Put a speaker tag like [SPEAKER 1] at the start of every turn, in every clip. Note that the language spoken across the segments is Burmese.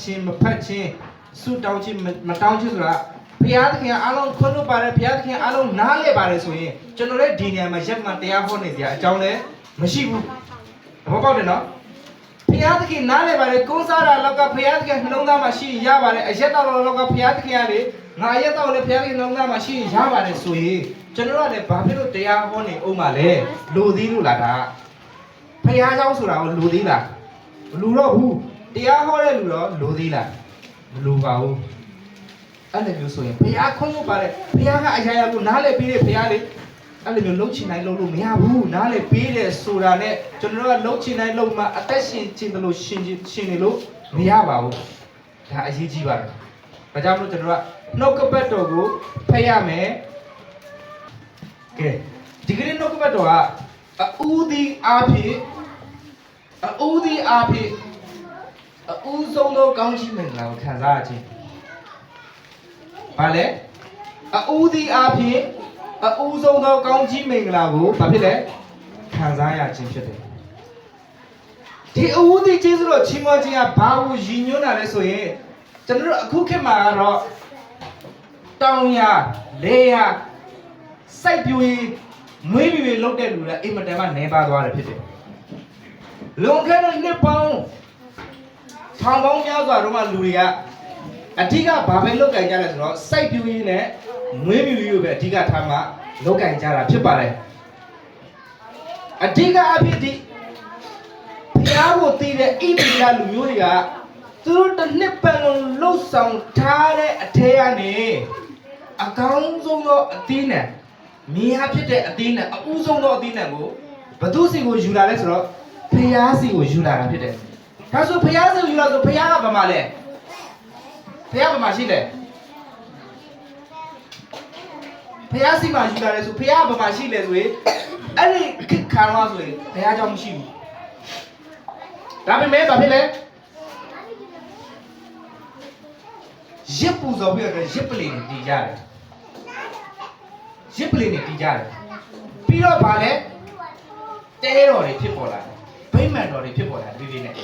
[SPEAKER 1] ချင်းမဖတ်ချင်းစုတောင်းချင်းမတောင်းချင်းဆိုတာဘုရားသခင်အားလုံးခွင့်လွှတ်ပါတယ်ဘုရားသခင်အားလုံးနားလည်ပါတယ်ဆိုရင်ကျွန်တော်လည်းဒီနေရာမှာရက်မှတရားဟောနေကြအကြောင်းလည်းမရှိဘူးဘောပေါက်တယ်နော်ဘုရားသခင်နားလည်ပါတယ်ကိုးစားတာလောက်ကဘုရားသခင်နှလုံးသားမှာရှိရပါတယ်အရက်တော်လောက်ကဘုရားသခင်ကလေငါရက်တော်လည်းဘုရားသခင်နှလုံးသားမှာရှိရပါတယ်ဆိုရင်ကျွန်တော်ကလည်းဘာဖြစ်လို့တရားဟောနေအောင်ပါလဲလိုသေးလို့လားဒါဘုရားเจ้าဆိုတာကိုလိုသေးလားမလိုတော့ဘူးတရားဟောတဲ့လူတော့လိုသေးလားမလိုပါဘူးအဲ့လိုမျိုးဆိုရင်ဘုရားခွင့်လို့ပါတယ်ဘုရားကအရာရာကိုနားလည်ပြီးတဲ့ဘုရားလေအဲ့လိုမျိုးလှုပ်ချင်တိုင်းလှုပ်လို့မရဘူးနားလည်ပြီးတဲ့ဆိုတာနဲ့ကျွန်တော်တို့ကလှုပ်ချင်တိုင်းလှုပ်မှအသက်ရှင်ခြင်းတို့ရှင်နေလို့မရပါဘူးဒါအရေးကြီးပါတယ်ဒါကြောင့်မို့ကျွန်တော်ကနှုတ်ကပတ်တော်ကိုဖတ်ရမယ်ကဲဒီကနေ့နှုတ်ကပတ်တော်ကအူဒီအားဖြင့်အူဒီအားဖြင့်အူဆုံးသောကောင်းချီးမင်္ဂလာကိုခံစားရခြင်းဘာလဲအူဒီအားဖြင့်အူဆုံးသောကောင်းချီးမင်္ဂလာကိုဘာဖြစ်လဲခံစားရခြင်းဖြစ်တယ်ဒီအူဒီကျေးဇူးတော်ချီးမွမ်းခြင်းကဘာကိုရည်ညွှန်းတာလဲဆိုရင်ကျွန်တော်တို့အခုခေတ်မှာကတော့တောင်ရလေရစိုက်ပျိုးရေးမွေးမြူရေးလုပ်တဲ့လူတွေအိမ်မတန်မှနေပါသွားတယ်ဖြစ်တယ်လွန်ခဲ့တဲ့နှစ်ပေါင်းထောင်ပေါင်းများစွာတော့မှလူတွေကအဓိကဘာပဲလုပ်ကြကြလဲဆိုတော့စိုက်ပျိုးရေးနဲ့မွေးမြူရေးကိုပဲအဓိကထားမှလုပ်ကြကြတာဖြစ်ပါတယ်အဓိကအဖြစ်ဒီဘုရားကိုသိတဲ့ဣန္ဒိယလူမျိုးတွေကသူတို့တစ်နှစ်ပတ်လုံးလှုပ်ဆောင်ထားတဲ့အထဲကနေအကောင်းဆုံးသောအသီးနှံမြေဟာဖြစ်တဲ့အသီးနှံအဦးဆုံးသောအသီးနှံကိုဘသူစီကိုယူလာလဲဆိုတော့ဘုရားစီကိုယူလာတာဖြစ်တယ်။ဒါဆိုဘုရားစီကိုယူလာဆိုဘုရားကဘာမှလဲဘုရားဘာမှရှိလဲဘုရားစီမှာယူလာတယ်ဆိုဘုရားဘာမှရှိလဲဆိုရင်အဲ့ဒီခက်ခံသွားဆိုရင်ဘုရားကြောင့်မရှိဘူး။ဒါပေမဲ့ဘာဖြစ်လဲရစ်ပူဇော်ပြီးတော့ရစ်ပလီနဲ့တည်ကြတယ်ရစ်ပလီနဲ့တည်ကြတယ်ပြီးတော့ဗာလဲတဲတော်တွေဖြစ်ပေါ်လာတယ်ဗိမာန်တော်တွေဖြစ်ပေါ်လာတယ်ဒီနဲ့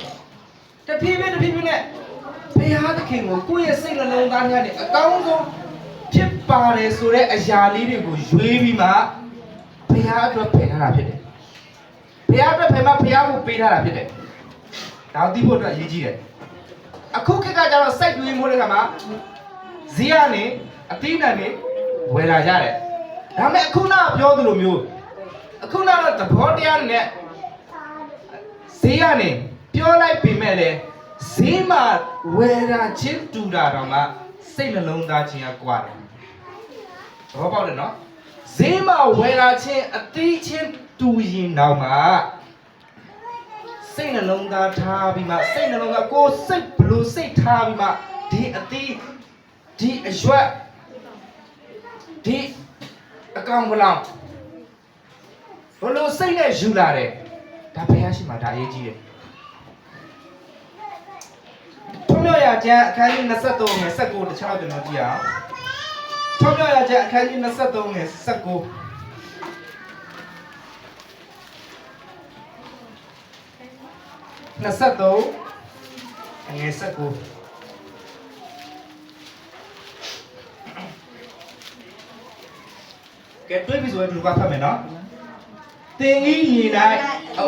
[SPEAKER 1] တဖြည်းဖြည်းနဲ့ဘုရားသခင်ကိုကိုယ့်ရဲ့စိတ်နှလုံးသားထဲနဲ့အကောင်းဆုံးဖြစ်ပါတယ်ဆိုတဲ့အရာလေးတွေကိုရွေးပြီးမှဘုရားအတွက်ဖယ်ထားတာဖြစ်တယ်ဘုရားအတွက်ဖယ်မှဘုရားကိုပေးထားတာဖြစ်တယ်ဒါသိဖို့အတွက်အရေးကြီးတယ်အခုခေတ်ကကျတော့စိုက်ပျိုးရေးမိုးတဲ့ခါမှာဇီးကနေအသီးနှံနေဝယ်လာကြတယ်ဒါပေမဲ့အခုနောက်ပြောသလိုမျိုးအခုနောက်တော့သဘောတရားနဲ့ဇီးကနေပြောလိုက်ပေမဲ့လေဇီးမှာဝယ်လာချင်းတူတာတော့မှစိတ်နှလုံးသားချင်းကကွာတယ်သဘောပေါက်တယ်နော်ဇီးမှာဝယ်လာချင်းအသီးချင်းတူရင်တော့မှစိတ်နှလုံးသားထားပြီးမှစိတ်နှလုံးသားကိုယ်စိတ်ဘလို့စိတ်ထားပြီးမှဒီအသီးဒီအရွက်ဒီအကောင်ကလောင်ဘလို့စိတ်နဲ့ယူလာတယ်ဒါဘုရားရှိမှဒါအရေးကြီးတယ်ထွန်းမြော်ရကျမ်းအခန်းကြီး23ငယ်19တခြားကျွန်တော်ကြည့်အောင်ထွန်းမြော်ရကျမ်းအခန်းကြီး23ငယ်1923ငယ်19ကဲတွေ့ပြီဆိုရင်ဒီကဖတ်မယ်နော်တင်ဤညီ၌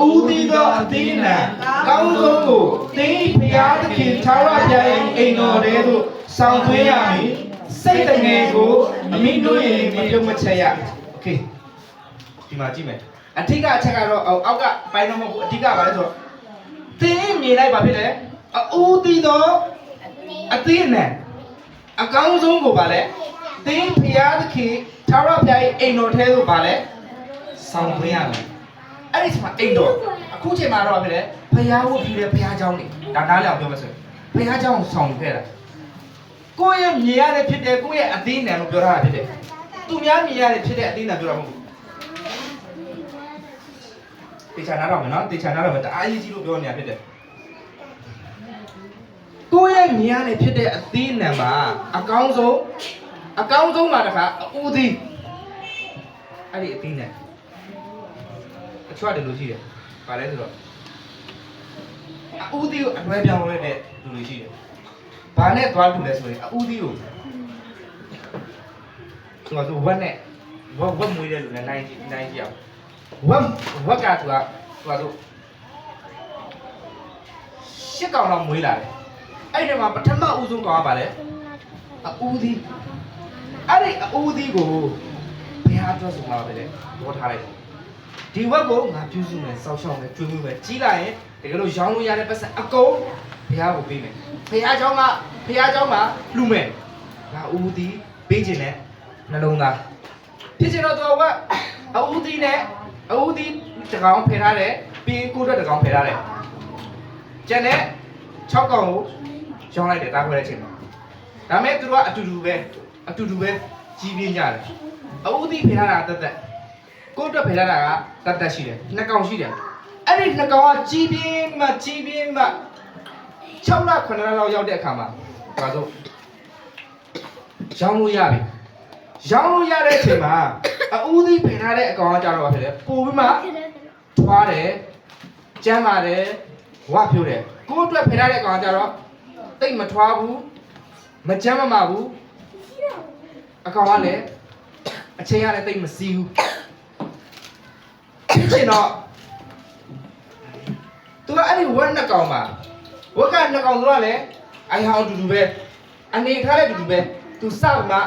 [SPEAKER 1] အူသီသောအသီးနှံကောင်းဆုံးကိုတင်ဤဘုရားသခင်သာရဘုရား၏အိမ်တော်ထဲသို့ဆောင်သွင်းရမည်စိတ်တငယ်ကိုအမိတို့၏မပြုတ်မချက်ရโอเคဒီမှာကြည့်မယ်အထက်ကအချက်ကတော့အောက်ကပိုင်းတော့မဟုတ်ဘူးအဓိကပါလဲဆိုတော့တင်မြင်လိုက်ပါဖြစ်တယ်အူသီသောအသီးနှံအကောင်းဆုံးကိုပါလဲတင်ဘုရားသခင်သာရဘုရား၏အိမ်တော်ထဲသို့ပါလဲဆောင်သွင်းရမယ်အဲ့ဒီမှာအိမ်တော်အခုချိန်မှာတော့ဖြစ်တယ်ဘုရားဝတ်ပြီးတဲ့ဘုရားเจ้าနေဒါနားလည်အောင်ပြောမယ်ဆိုရင်ဘုရားเจ้าကိုဆောင်ခဲ့တာကိုယ့်ရဲ့မြင်ရတဲ့ဖြစ်တယ်ကိုယ့်ရဲ့အသီးနှံလို့ပြောထားတာဖြစ်တယ်သူများမြင်ရတဲ့ဖြစ်တဲ့အသီးနှံပြောတာမဟုတ်ဘူးတေချာနားတော့မယ်နော်တေချာနားတော့မယ်တအားကြီးကြီးလို့ပြောနေတာဖြစ်တယ်ကိုယ့်ရဲ့မြင်ရတဲ့ဖြစ်တဲ့အသီးနှံမှာအကောင်းဆုံးမှာတခါအူသီးအဲ့ဒီအသီးနှံအချွတ်တယ်လို့ရှိတယ်။ဘာလဲဆိုတော့အူသီးကိုအလွဲပြောင်းလဲတဲ့လူတွေရှိတယ် ဘာနဲ့သွားတူလဲဆိုရင်အဦးသီးကိုသူကဝက်နဲ့ဝက်မွေးတဲ့လူနဲ့နိုင်ကြည့်အောင်ဝက်ကသူကရှစ်ကောင်လောက်မွေးလာတယ်အဲ့ဒီမှာပထမဦးဆုံးကောင်ကပါလေအဦးသီးအဲ့ဒီအဦးသီးကိုဘယ်ဟာအတွက်ဆိုမှာပဲလေဘောထားလိုက်ဒီဝက်ကိုငါပြုစုမယ်စောက်ရှောက်မယ်ကျွေးမှုမယ်ကြီးလိုက်ရင်တကယ်လို့ရောင်းလို့ရတဲ့ပတ်စံအကုန်ဘုရားကိုပေးမယ်ဘုရားเจ้าမှာလူမယ်ငါဦးသီးပေးခြင်းနဲ့နှလုံးသားဖြစ်ချင်တော့သူကဝက်အဦးသီးနဲ့အဦးသီးတကောင်ဖယ်ထားတယ်ပြီးကိုအတွက်တကောင်ဖယ်ထားတယ်ကျန်တဲ့6ကောင်ကိုရောင်းလိုက်တယ်တားခွဲတဲ့အချိန်မှာဒါမဲ့သူတို့ကအတူတူပဲကြီးပြင်းကြတယ်အဦးသီးဖယ်ထားတာတက်ကိုအတွက်ဖယ်ထားတာကတက်ရှိတယ်2ကောင်ရှိတယ်အဲ့ဒီ2ကောင်ကကြီးပြင်းမှ6လ9လလောက်ရောက်တဲ့အခါမှာဒါဆိုရောင်းလို့ရပြီရောင်းလို့ရတဲ့အချိန်မှာအဦးသီးဖယ်ထားတဲ့အကောင်ကကြတော့ဘာဖြစ်လဲပို့ပြီးမှထွားတယ်ကျန်းပါတယ်ဝါဖြိုးတယ်ကိုအတွက်ဖယ်ထားတဲ့အကောင်ကကြတော့တိတ်မထွားဘူးမကျန်းမမာဘူးအကောင်ကလည်းအချိန်ကလည်းတိတ်မစီးဘူးဖြစ်ချင်တော့သူကအဲ့ဒီဝက်2ကောင်မှာဝက်က2ကောင်ဆိုတော့လေအိုင်ဟောင်းအတူတူပဲအနေထားလည်းအတူတူပဲသူစောက်မှ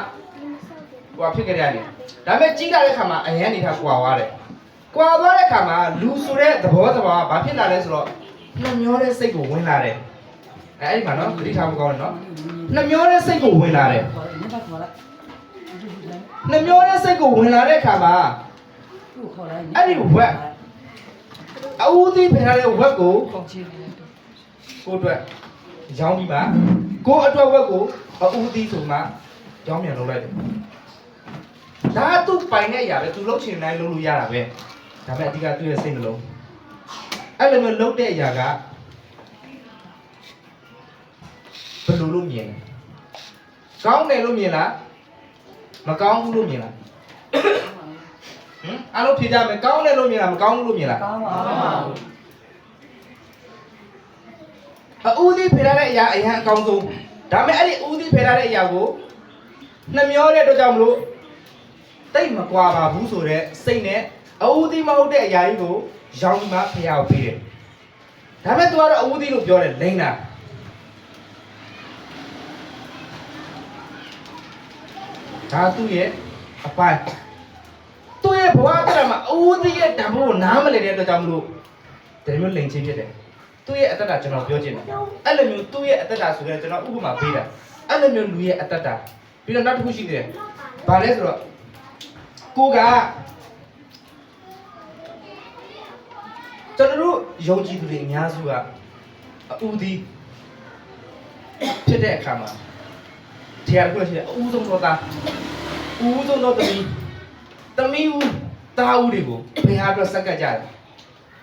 [SPEAKER 1] ဟိုဖြစ်ကြရတယ်ဒါပေမဲ့ကြီးလာတဲ့ခါမှာအရန်နေထားကွာသွားတယ်ကွာသွားတဲ့ခါမှာလူဆိုတဲ့သဘောဘာဖြစ်လာလဲဆိုတော့နှမျောတဲ့စိတ်ကိုဝင်လာတယ်အဲ့ဒီမှာနော်သတိထားဖို့ကောင်းတယ်နော်နှမျောတဲ့စိတ်ကိုဝင်လာတယ်နှမျောတဲ့စိတ်ကိုဝင်လာတဲ့ခါမှာအဲ့ဒီဝက်အဦးသီးဖယ်ထားတဲ့ဝက်ကိုကိုအတွက်ရောင်းပြီးမှကိုအတွက်ဝက်ကိုအဦးသီးဆိုမှရောင်းမြန်လုပ်လိုက်တယ်ဒါသူ့ပိုင်တဲ့အရာပဲသူလှုပ်ချင်တိုင်းလုပ်လို့ရတာပဲဒါပေမဲ့အဓိကသူ့ရဲ့စိတ်နှလုံးအဲ့လိုမျိုးလုပ်တဲ့အရာကဘယ်လိုလုပ်မြင်လဲကောင်းတယ်လို့မြင်လားမကောင်းဘူးလို့မြင်လားအားလုံးဖြေကြမယ်ကောင်းတယ်လို့မြင်လားမကောင်းဘူးလို့မြင်လားကောင်းပါဘူးအဦးသီးဖယ်ထားတဲ့အရာအရင်အကောင်းဆုံးဒါပေမဲ့အဲ့ဒီဦးသီးဖယ်ထားတဲ့အရာကိုနှမျောတဲ့အတွက်ကြောင့်မလို့တိတ်မကွာပါဘူးဆိုတဲ့စိတ်နဲ့အဦးသီးမဟုတ်တဲ့အရာကြီးကိုရောင်းပြီးမှဖျားကိုပေးတယ်ဒါပေမဲ့သူကတော့အဦးသီးလို့ပြောတယ်လိမ့်တာဒါသူ့ရဲ့အပိုင်းသူ့ရဲ့ဘဝအတွက်မှာအဦးသီးရဲ့တံပိုးကိုနားမလည်တဲ့အတွက်ကြောင့်မလို့ဒီလိုလိမ့်ချင်းဖြစ်တယ်သူ့ရဲ့အတ္တကျွန်တော်ပြောချင်တယ်အဲ့လိုမျိုးသူ့ရဲ့အတ္တဆိုကြကျွန်တော်ဥပမာပေးတာအဲ့လိုမျိုးလူရဲ့အတ္တပြီးတော့နောက်တစ်ခုရှိသေးတယ်ဘာလဲဆိုတော့ကိုကကျွန်တော်တို့ယုံကြည်သူတွေအများစုကအဦးသီးဖြစ်တဲ့အခါမှာတရားတစ်ခုရှိတယ်အဦးဆုံးသောသားဦးဆုံးသောသမီးဦးသားဦးတွေကိုဘယ်ဟာအတွက်စက္ကပ်ကြတယ်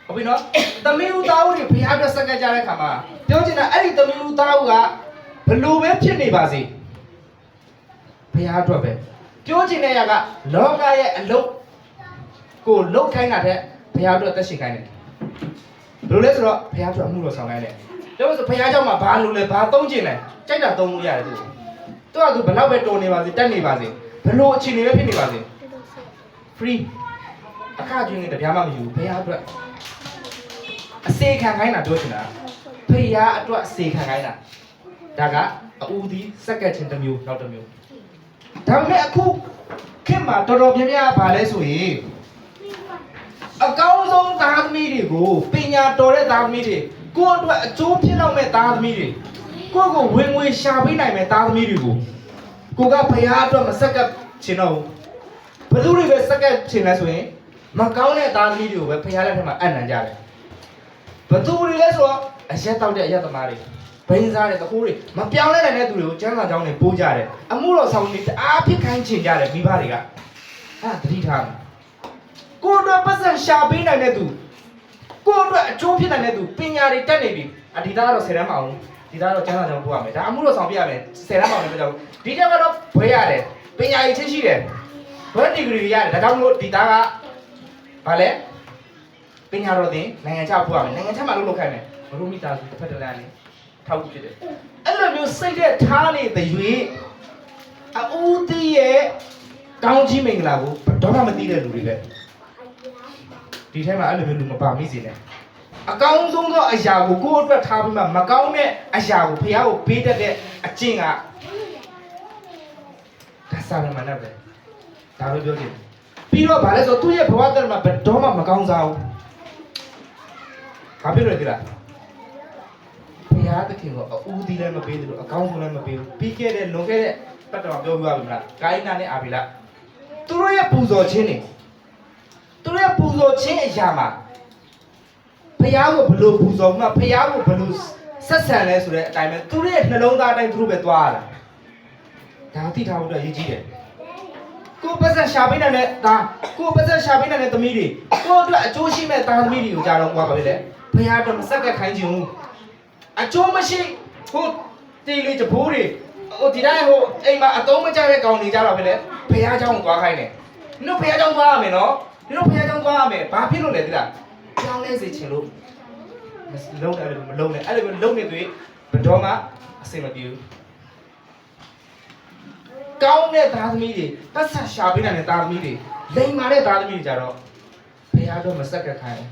[SPEAKER 1] ဟုတ်ပြီနော်သမီးဦးသားဦးတွေဘယ်ဟာအတွက်စက္ကပ်ကြတဲ့အခါမှာပြောချင်တာအဲ့ဒီသမီးဦးသားဦးကဘလို့ပဲဖြစ်နေပါစေဘယ်ဟာအတွက်ပဲပြောချင်တဲ့အရာကလောကရဲ့အလုပ်ကိုလုတ်ခိုင်းတာတဲ့ဘုရားအတွက်သက်ရှင်ခိုင်းတယ်ဘယ်လိုလဲဆိုတော့ဘုရားအတွက်အမှုတော်ဆောင်ခိုင်းတယ်ပြောလို့ဆိုဘုရားเจ้าမှာဘာလို့လဲဘာသုံးချင်လဲကြိုက်တာသုံးလို့ရတယ်သူကသူဘယ်လောက်ပဲတော်နေပါစေတက်နေပါစေဘယ်လိုအခြေအနေပဲဖြစ်နေပါစေ free အခါကျွင်းနေတပြားမှမယူဘုရားအတွက်အစေခံခိုင်းတာပြောချင်တာဘုရားအတွက်အစေခံခိုင်းတာဒါကအဦးသီးစက္ကန့်ချင်းတစ်မျိုးနောက်တစ်မျိုးဒါပေမဲ့အခုခင်မှာတော်တော်များများပါလဲဆိုရင်အကောင်းဆုံးသားသမီးတွေကိုပညာတော်တဲ့သားသမီးတွေကိုယ့်အတွက်အကျိုးဖြစ်လောက်မဲ့သားသမီးတွေကိုယ့်ကိုဝင်ငွေရှာပေးနိုင်မဲ့သားသမီးတွေကိုကဘုရားအတွက်မစက္ကပ်ချင်တော့ဘူးဘယ်သူတွေပဲစက္ကပ်ချင်လဲဆိုရင်မကောင်းတဲ့သားသမီးတွေကိုပဲဘုရားလက်ထက်မှာအံ့နံကြတယ်ဘယ်သူတွေလဲဆိုတော့အရက်တောက်တဲ့အရက်သမားတွေဘိန်းစားတဲ့တခိုးတွေမပြောင်းလဲနိုင်တဲ့သူတွေကိုကျမ်းစာကြောင်းတွေပို့ကြတယ်အမှုတော်ဆောင်တွေတအားဖြစ်ခိုင်းချင်ကြတယ်မိဘတွေကအဲ့ဒါသတိထားမယ်ကိုယ်တော့ပတ်စံရှာပေးနိုင်တဲ့သူကိုယ်တော့အကျိုးဖြစ်နိုင်တဲ့သူပညာတွေတက်နေပြီဒီသားကတော့10တန်းမအောင်ဒီသားတော့ကျမ်းစာကြောင်းပို့ရမယ်ဒါအမှုတော်ဆောင်ပြရမယ်10တန်းမအောင်လည်းမကြောက်ဘူးဒီတက်ကတော့ဘွဲရတယ်ပညာရည်ချင်းရှိတယ်ဘွဲဒီဂရီရတယ်ဒါကြောင့်မလို့ဒီသားကဘာလဲပညာတော်သင်နိုင်ငံခြားပို့ရမယ်နိုင်ငံခြားမှာလုပ်ခိုင်းမယ်မလို့မိသားစုတစ်ဖက်တစ်လမ်းလေးထောက်ကူဖြစ်တယ်အဲ့လို မျိုးစိတ်တဲ့ထားနေတဲ့ရွေးအဦးတီးရဲ့ကောင်းကြီးမင်္ဂလာကိုတော့မှမသိတဲ့လူတွေပဲဒီထဲမှာအဲ့လိုမျိုးလူမပါမိစေနဲ့အကောင်းဆုံးသောအရာကိုကိုယ့်အတွက်ထားပြီးမှမကောင်းတဲ့အရာကိုဖះကိုပေးတတ်တဲ့အကျင့်ကဒါစာရမဏေပဲဒါလိုပြောချင်ပြီးတော့ဗာလဲဆိုသူ့ရဲ့ဘဝတရမှာဘယ်တော့မှမကောင်းစားဘူးဘာဖြစ်လို့လဲဒီလားဖះသခင်ကအဦးသီးလည်းမပေးသလိုအကောင်းဆုံးလည်းမပေးဘူးပြီးခဲ့တဲ့လွန်ခဲ့တဲ့ပတ်တော်ပြောပြပါပြီမလားကိုင်းနာနဲ့အာဘီလာသူတို့ရဲ့ပူဇော်ခြင်းတွေသူတို့ရဲ့ပူဇော်ခြင်းအရာမှာဖះကိုဘလို့ပူဇော်မှဖះကိုဘလို့ဆက်ဆံလဲဆိုတဲ့အတိုင်းပဲသူတို့ရဲ့နှလုံးသားအတိုင်းသူတို့ပဲသွားရတာဒါသိထားဖို့အတွက်ရည်ကြီးတယ်ကိုယ်ပတ်သက်ရှာပေးတဲ့ဒါကိုယ်ပတ်သက်ရှာပေးတဲ့သမီးတွေကိုယ်အတွက်အကျိုးရှိမဲ့သားသမီးတွေကိုကြားတော့ကွာပါပဲလေဖះအတွက်မဆက်ကခိုင်းခြင်းဘူးအကျိုးမရှိဟိုတီလေးတဘိုးတွေဟိုဒီတိုင်းဟိုအိမ်မှာအတုံးမကျတဲ့ကောင်နေကြတော့ပဲလေဖះเจ้าကိုသွားခိုင်းတယ်နင်တို့ဖះเจ้าသွားရမယ်နော်နင်တို့ဖះเจ้าသွားရမယ်ဘာဖြစ်လို့လဲသိလားကြောင်းလဲစေချင်လို့လုံးတယ်မလုံးနဲ့အဲ့လိုလုံးနေသွေးဘယ်တော့မှအဆင်မပြေဘူးကောင်းတဲ့သားသမီးတွေပတ်ဆက်ရှာပေးတဲ့သားသမီးတွေလိမ်မာတဲ့သားသမီးတွေကြတော့ဖះတော့မဆက်ကခိုင်း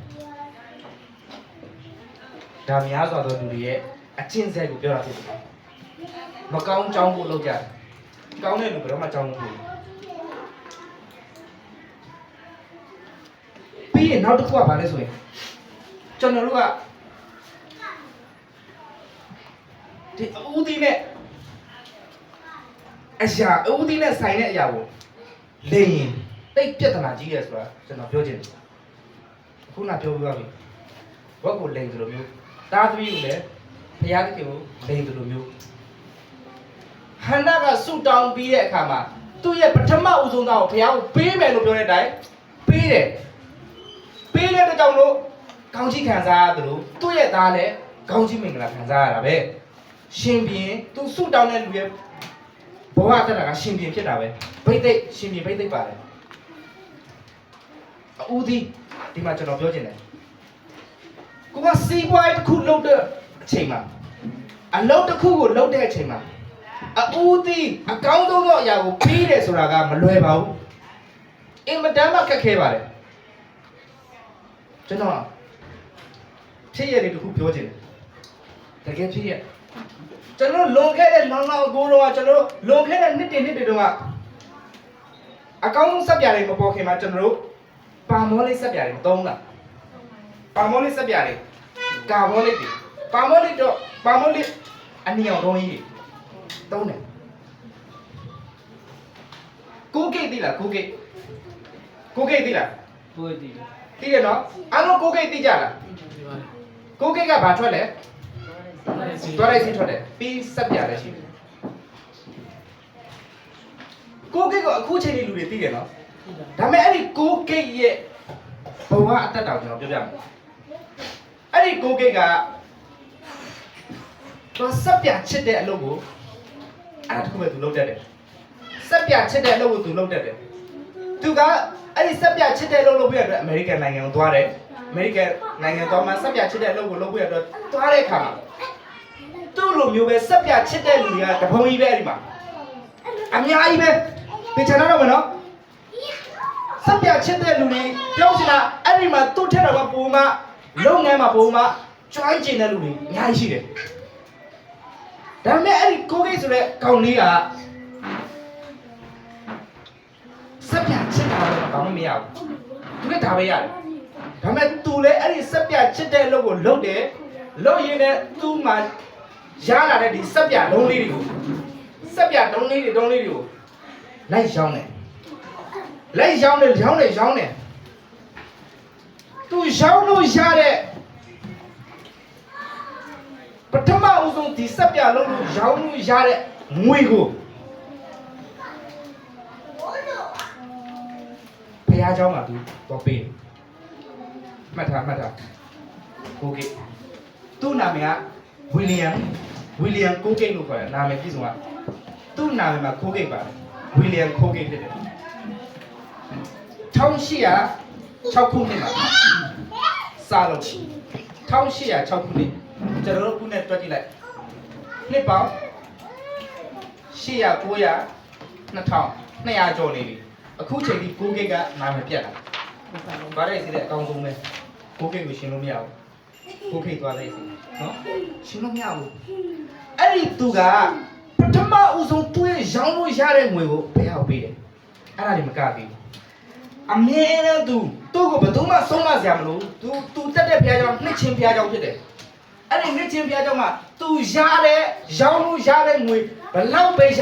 [SPEAKER 1] ဒါများစွာသောလူတွေရဲ့အချင်းစဲကိုပြောတာဖြစ်တယ်မကောင်းကြောင်းဖို့လုပ်ကြတယ်ကောင်းတဲ့လူဘယ်တော့မှကြောင်းလို့ပြီးရင်နောက်တစ်ခုကဘာလဲဆိုရင်ကျွန်တော်တို့ကဒီဦးသီးနဲ့အရာဦးသီးနဲ့ဆိုင်တဲ့အရာကိုလိမ်ရင်တိတ်ပြဿနာကြီးတယ်ဆိုတာကျွန်တော်ပြောချင်တယ်ခုနပြောပြပါပြီဘဝကိုလိမ်သလိုမျိုးတာသမီးကိုလည်းဘုရားသခင်ကိုလိမ်သလိုမျိုးဟန္တာကဆူတောင်းပြီးတဲ့အခါမှာသူ့ရဲ့ပထမဦးဆုံးသားကိုဘုရားကိုပေးမယ်လို့ပြောတဲ့အတိုင်းပေးတယ်ပေးတဲ့အတွက်ကြောင့်လို့ကောင်းချီးခံစားရတယ်လို့သူ့ရဲ့သားလည်းကောင်းချီးမင်္ဂလာခံစားရတာပဲရှင်ဘင်းသူဆူတောင်းတဲ့လူရဲ့ဘဝတက်တာကရှင်ဘင်းဖြစ်တာပဲဘိသိက်ရှင်ဘင်းဘိသိက်ပါတယ်အဦးဒီဒီမှာကျွန်တော်ပြောချင်တယ်ကိုကစီးပွားရေးတစ်ခုလုပ်တဲ့အချိန်မှာအလုပ်တစ်ခုကိုလုပ်တဲ့အချိန်မှာအဦးဒီအကောင်းဆုံးသောအရာကိုပြီးတယ်ဆိုတာကမလွယ်ပါဘူးအင်မတန်မှခက်ခဲပါတယ်ကျွန်တော်ဖြစ်ရတဲ့တစ်ခုပြောချင်တယ်တကယ်ဖြစ်ရကျွန်တော်လွန်ခဲ့တဲ့လောင်လောင်ကိုတော့ကျွန်တော်လွန်ခဲ့တဲ့နှစ်တွေတုန်းကအကောင်းဆုံးစက်ပြားတွေမပေါ်ခင်မှာကျွန်တော်တို့ပါမောလေးစက်ပြားတွေမသုံးတာပါမောလေးစက်ပြားတွေကာဘောလေးတွေပါမောလေးအနီအောင်တုံးကြီးသုံးတယ်ကိုကိတ်သိလားကိုကိတ်သိလား
[SPEAKER 2] ကိုယ်တည်တယ်
[SPEAKER 1] သိတယ်နော်အားလုံးကိုကိတ်သိကြလားကိုကိတ်ကဘာထွက်လဲသွားလိုက်စီထွက်တယ်ပြီးစက်ပြလည်းရှိတယ်ကိုကိတ်ကအခုချိန်လေးလူတွေသိတယ်နော်ဒါပေမဲ့အဲ့ဒီကိုကိတ်ရဲ့ဘဝအသက်တောင်ကျွန်တော်ပြောပြမယ်အဲ့ဒီကိုကိတ်ကတော့စက်ပြချစ်တဲ့အလုပ်ကိုအဲ့ဒါတခုပဲသူလုပ်တတ်တယ်စက်ပြချစ်တဲ့အလုပ်ကိုသူလုပ်တတ်တယ်သူကအဲ့ဒီစက်ပြချစ်တဲ့အလုပ်လုပ်ပြရတဲ့အမေရိကန်နိုင်ငံကိုသွားတယ်အမေရိကန်နိုင်ငံသွားမှစက်ပြချစ်တဲ့အလုပ်ကိုလုပ်ပြရတော့သွားတဲ့အခါမှာသူ့လိုမျိုးပဲစက်ပြချစ်တဲ့လူတွေကတပုံကြီးပဲအဲ့ဒီမှာအများကြီးပဲပြင်ချင်တော့မယ်နော်စက်ပြချစ်တဲ့လူတွေပြောချင်တာအဲ့ဒီမှာသူ့ထက်တော့ပုံမှလုပ်ငန်းမှာပုံမှကျွမ်းကျင်တဲ့လူတွေအများကြီးရှိတယ်ဒါပေမဲ့အဲ့ဒီကိုကိတ်ဆိုတဲ့ကောင်လေးကစက်ပြချစ်တာတော့ဘာမှမရဘူးသူကဒါပဲရတယ်ဒါပေမဲ့သူလည်းအဲ့ဒီစက်ပြချစ်တဲ့အလုပ်ကိုလုပ်တယ်လုပ်ရင်းနဲ့သူ့မှာရလာတဲ့ဒီစက်ပြလုံးလေးတွေကိုစက်ပြတုံးလေးတွေကိုလိုက်ရောင်းတယ်သူရောင်းလို့ရတဲ့ပထမဦးဆုံးဒီစက်ပြလုံးလို့ရောင်းလို့ရတဲ့ငွေကိုဘုရားเจ้าမှာသူတော့ပေးမှတ်ထားကိုကိတ်သူ့နာမည်ကဝီလီယံကိုကိတ်လို့ခေါ်တယ်နာမည်ပြည့်စုံကသူ့နာမည်မှာကိုကိတ်ပါတယ်ဝီလီယံကိုကိတ်ဖြစ်တယ်1806ခုနှစ်မှာစာလုံး1806ခုနှစ်ကျွန်တော်တို့ခုနဲ့တွက်ကြည့်လိုက်နှစ်ပေါင်း 800 900 2000ကျော်နေပြီအခုချိန်ဒီ6 gig ကနာမပြတ်တာဗါတဲ့စီတဲ့အကောင်းဆုံးပဲ6 gig ကိုရှင်းလို့မရဘူး6 gig သွားလိုက်စီနော်ရှင်းလို့မရဘူးအဲ့ဒီသူကပထမဦးဆုံးသူ့ရဲ့ရောင်းလို့ရတဲ့ငွေကိုဘယ်ဟောက်ပေးတယ်အဲ့ဒါတွေမကသေးဘူးအမြဲတမ်းသူ့ကိုဘယ်သူမှဆုံးမစရာမလိုသူတက်တဲ့ဖျားကြောင့်နှစ်ချင်းဖျားကြောင့်ဖြစ်တယ်အဲ့ဒီနှစ်ချင်းဖျားကြောင့်မှသူရတဲ့ရောင်းလို့ရတဲ့ငွေဘလောက်ပဲရ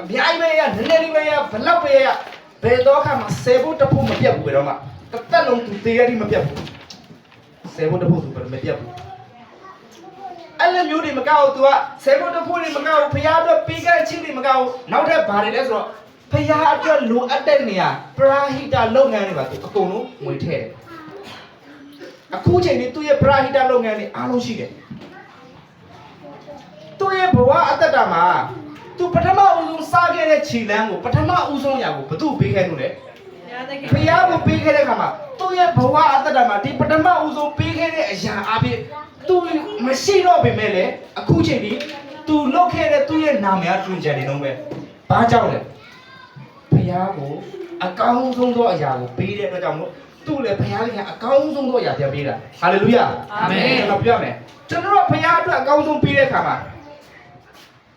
[SPEAKER 1] အများကြီးပဲရနည်းနည်းလေးပဲရဘလောက်ပဲရဘယ်တော့ခါမှ10ဖို့တစ်ဖို့မပြတ်ဘူးဘယ်တော့မှတစ်သက်လုံးသူသေးရည်မပြတ်ဘူး10ဖို့တစ်ဖို့သူမပြတ်ဘူးအဲ့လိုမျိုးတွေမကောက်သူက10ဖို့တစ်ဖို့တွေမကောက်ဖျားအတွက်ပေးကမ်းချင်းတွေမကောက်နောက်ထပ်ဘာတွေလဲဆိုတော့ဖျားအတွက်လိုအပ်တဲ့နေရာပရာဟိတလုပ်ငန်းတွေပါသူအကုန်လုံးငွေထည့်တယ်အခုချိန်นี้သူ့ရဲ့ပရာဟိတလုပ်ငန်းတွေအားလုံးရှိတယ်သူ့ရဲ့ဘဝအတ္တတာမှာသူပထမဦးဆုံးစားခဲ့တဲ့ခြေလမ်းကိုပထမဦးဆုံးရာကိုဘသူ့ပေးခဲ့လို့လဲဖျားကိုပေးခဲ့တဲ့ခါမှာသူ့ရဲ့ဘဝအတ္တတာမှာဒီပထမဦးဆုံးပေးခဲ့တဲ့အရာအပြင်သူမရှိတော့ပေမဲ့လည်းအခုချိန်นี้သူလုပ်ခဲ့တဲ့သူ့ရဲ့နာမည်တွင်ကြတယ်တော့ပဲဘာကြောင့်လဲဖျားကိုအကောင်းဆုံးသောအရာကိုပေးတဲ့အတွက်ကြောင့်မို့သူ့လည်းဖျားကအကောင်းဆုံးသောအရာပြန်ပေးတာဟာလေလုယာအာမင်ကျွန်တော်ပြောမယ်ကျွန်တော်ဖျားအတွက်အကောင်းဆုံးပေးတဲ့ခါမှာ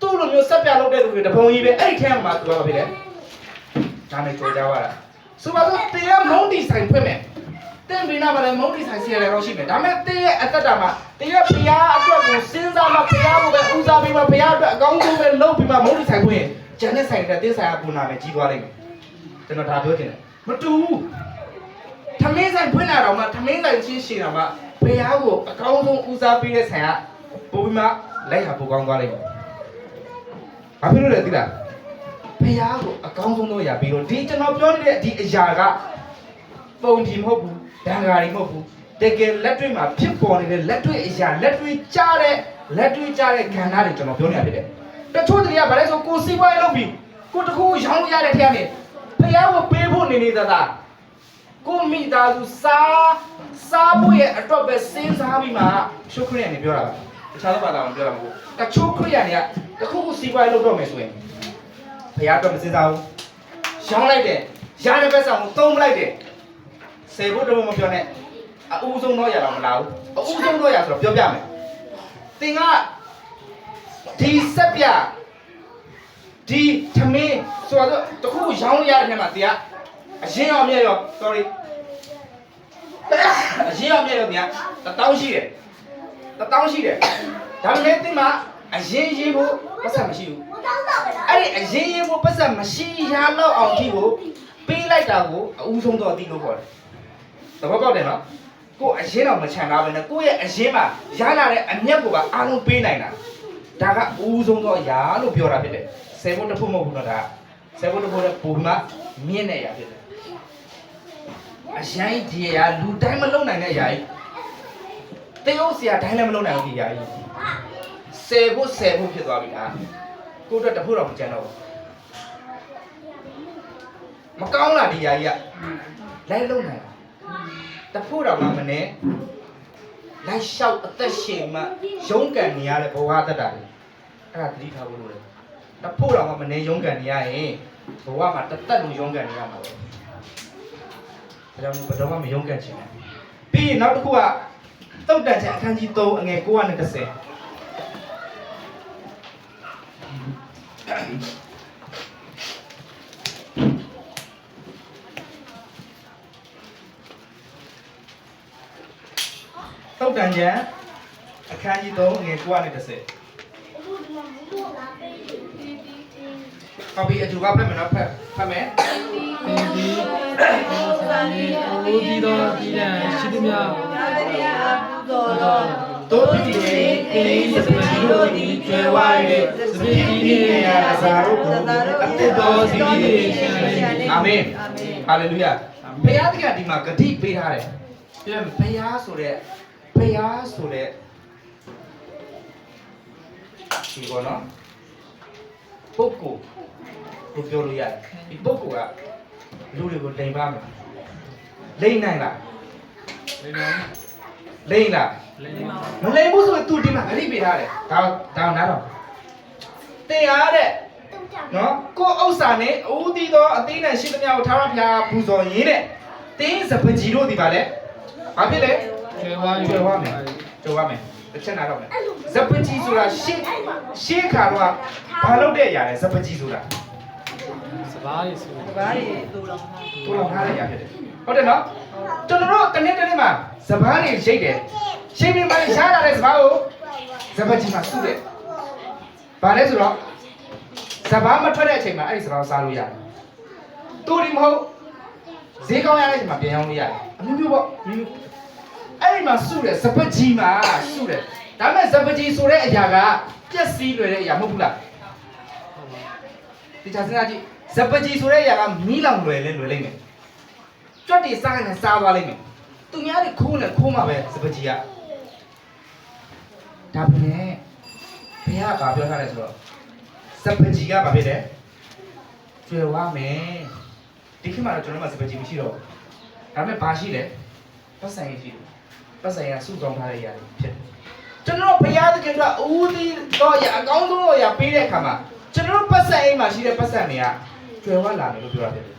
[SPEAKER 1] သူ့လိုမျိုးစက်ပြလုပ်တဲ့လူတွေတပုံကြီးပဲအဲ့ဒီထဲမှာသူကဘာဖြစ်လဲဒါနဲ့ကြော်ကြပါလားဆိုပါတော့တရားမုန်းဒီဆိုင်ဖွင့်မယ်တင်ပြီးနားမှာလည်းမုန်းဒီဆိုင်စီရတယ်တော့ရှိမယ်ဒါပေမဲ့တင်းရဲ့အတ္တတာမှာတရားဖျားအတွက်ကိုစဉ်းစားမှဖျားကိုပဲဦးစားပေးမှဖျားအတွက်အကောင်းဆုံးပဲလုပ်ပြီးမှမုန်းဒီဆိုင်ဖွင့်ရင်ဂျန်နဲ့ဆိုင်တဲ့တင်းဆိုင်ကပူနာမယ်ကြီးသွားလိမ့်မယ်ကျွန်တော်ဒါပြောချင်တယ်မတူဘူးထမင်းဆိုင်ဖွင့်လာတော့မှထမင်းဆိုင်ချင်းရှည်တာမှဖျားကိုအကောင်းဆုံးဦးစားပေးတဲ့ဆိုင်ကပို့ပြီးမှလက်ရပိုကောင်းသွားလိမ့်မယ်ဘာဖြစ်လို့လဲသိလားဖះကိုအကောင်းဆုံးတော့ရပြီးတော့ဒီကျွန်တော်ပြောနေတဲ့ဒီအရာကပုံကြီးမဟုတ်ဘူးဒံဃာတွေမဟုတ်ဘူးတကယ်လက်တွေ့မှာဖြစ်ပေါ်နေတဲ့လက်တွေ့အရာလက်တွေ့ကြားတဲ့ကဏ္ဍတွေကျွန်တော်ပြောနေတာဖြစ်တယ်တချို့တည်းကဗါလဲဆိုကိုစီးပွားရေးလုပ်ပြီးကိုတခုရောင်းရတဲ့ထက်ကနေဖះကိုပေးဖို့နေနေတာကိုမိသားစုစားဖို့ရဲ့အတွက်ပဲစဉ်းစားပြီးမှရှုခရစ်ယာန်တွေပြောတာပါတခြားသောဘာသာဝင်ပြောတာမဟုတ်ဘူးတချို့ခရစ်ယာန်တွေကတခုခုစီးပွားရေးလုပ်တော့မယ်ဆိုရင်ဘုရားတော့မစဉ်းစားဘူးရောင်းလိုက်တယ်ရတဲ့ဘက်ဆောင်ကိုသုံးလိုက်တယ်စေဖို့တော့မပြောနဲ့အဦးဆုံးတော့ရတော့မလားဘူးအဦးဆုံးတော့ရဆိုတော့ပြောပြမယ်သင်ကဒီစက်ပြဒီသမင်းဆိုတော့တခုရောင်းရတဲ့ထဲမှာတင်ကအရင်ရောမြဲရော sorry အရင်ရောမြဲရောတင်က1000ရှိတယ်1000ရှိတယ်ဒါပေမဲ့တင်မှာအရင်ရေးဖို့ပတ်စံမရှိဘူးအဲ့ဒီအရင်ရေးဖို့ပတ်စံမရှိရတော့အောင်ဒီကိုပေးလိုက်တာကိုအဦးဆုံးတော့အတိလို့ခေါ်တယ်သဘောပေါက်တယ်နော်ကိုအရင်တော့မချန်တာပဲနဲ့ကိုရဲ့အရင်မှာရလာတဲ့အမျက်ကိုပါအားလုံးပေးနိုင်တာဒါကအဦးဆုံးတော့ရာလို့ပြောတာဖြစ်တယ်ဆယ်ဖို့တစ်ဖို့မဟုတ်ဘူးတော့ဒါဆယ်ဖို့တစ်ဖို့လည်းပုံမှန်မြင့်နေရဖြစ်တယ်အရင်ဒီရာလူတိုင်းမလုံနိုင်တဲ့ရာကြီးတေးအောင်ဆရာတိုင်းလည်းမလုံနိုင်ဘူးဒီရာကြီးဆယ်ဖို့ဖြစ်သွားပြီလားကိုတော့တဖို့တော့မကြမ်းတော့ဘူးမကောင်းလားဒီယာကြီးကလိုက်လုံနိုင်တဖို့တော့မှမနဲ့လိုက်လျှောက်အသက်ရှင်မှရုန်းကန်နေရတဲ့ဘဝတတ်တာလေအဲ့ဒါသတိထားဖို့လိုတယ်တဖို့တော့မှမနဲ့ရုန်းကန်နေရရင်ဘဝမှာတသက်လုံးရုန်းကန်နေရမှာပဲဒါကြောင့်ဘယ်တော့မှမရုန်းကန်ချင်ဘူးပြီးရင်နောက်တစ်ခုကတုတ်တန်ချက်အခန်းကြီး3အငယ်9နဲ့10တုတ်တန်ကျန်အခန်းကြီး3ငွေ9နဲ့10ဟုတ်ပြီအတူကဖတ်မယ်နော်ဖတ်မယ်
[SPEAKER 2] ဒီအိုဒီတော်ဒီရန်ရှိသည်များ
[SPEAKER 1] တို့ပြည်ရဲ့ကိလေသာစမီတို့ဒီကျွဲဝါရဲ့စပီဒီရဲ့အစာတို့ကိုအသက်တော်စီရဲ့အာမင်ဟာလေလုယာဘုရားသခင်ဒီမှာဂတိပေးထားတယ်ပြန်ဘုရားဆိုတဲ့ဒီကောနော်ပုဂ္ဂိုလ်ကိုပြောလို့ရတယ်ဒီပုဂ္ဂိုလ်ကလူတွေကိုလိန်ပါမယ်လိန်နိုင်လားလိန်လားမလိန်ဘူးဆိုရင်သူဒီမှာဂတိပေးထားတယ်ဒါနားတော့တင်ရတဲ့ နော်ကိုဥစ္စာနဲ့ဦးတည်သောအသိနဲ့ရှိသမျှကိုထားရဖျားပူဇော်ရင်းနဲ့တင်းစပကြီးတို့ဒီပါလေဘာဖြစ်လဲ
[SPEAKER 2] ကျွယ်ဝယူ
[SPEAKER 1] ကျွယ်ဝမယ်ကျွယ်ဝမယ်တစ်ချက်နားတော့မယ်စပကြီးဆိုတာရှေ့ခါတော့ဘာလုပ်တဲ့အရာလဲစပကြီးဆိုတာ
[SPEAKER 2] စပါးရည်ဆို
[SPEAKER 3] ဘာတွေတူလောင်ထား
[SPEAKER 1] တူလောင်ထားတဲ့အရာဖြစ်တယ်ဟုတ်တယ်နော်ကျွန်တော်တို့တနေ့မှာစပားတွေရိတ်တယ်ရှေ့ပြင်မှာရှားလာတဲ့စပားကိုစပကြီးမှာစုတယ်ဘာလဲဆိုတော့စပားမထွက်တဲ့အချိန်မှာအဲ့ဒီစပားကိုစားလို့ရတယ်တူဒီမဟုတ်ဈေးကောင်းရတဲ့အချိန်မှာပြန်ရောင်းလို့ရတယ်အမျိုးမျိုးပေါ့အဲ့ဒီမှာစုတယ်စပကြီးမှာစုတယ်ဒါပေမဲ့စပကြီးဆိုတဲ့အရာကပြက်စီးလွယ်တဲ့အရာမဟုတ်ဘူးလားဒီချာစဉ်းစားကြည့်စပကြီးဆိုတဲ့အရာကမီးလောင်လွယ်လိမ့်မယ်ကြွက်တွေစားခိုင်းနဲ့စားသွားလိမ့်မယ်သူများတွေခိုးနဲ့ခိုးမှာပဲစပကြီးကဒါပေမဲ့ဘုရားကပြောထားတယ်ဆိုတော့စပကြီးကဘာဖြစ်လဲကျွယ်ဝမယ်ဒီခေတ်မှာတော့ကျွန်တော်တို့စပကြီးမရှိတော့ဘူးဒါပေမဲ့ဘာရှိလဲပတ်ဆိုင်ရှိတယ်ပတ်ဆိုင်ကစုဆောင်းထားတဲ့အရာတွေဖြစ်တယ်ကျွန်တော်ဘုရားသခင်ကဦးသီးတော့ရအကောင်းဆုံးတော့ရပေးတဲ့အခါမှာကျွန်တော်ပတ်ဆိုင်အိမ်မှာရှိတဲ့ပတ်ဆိုင်တွေကကျွယ်ဝလာတယ်လို့ပြောတာဖြစ်တယ်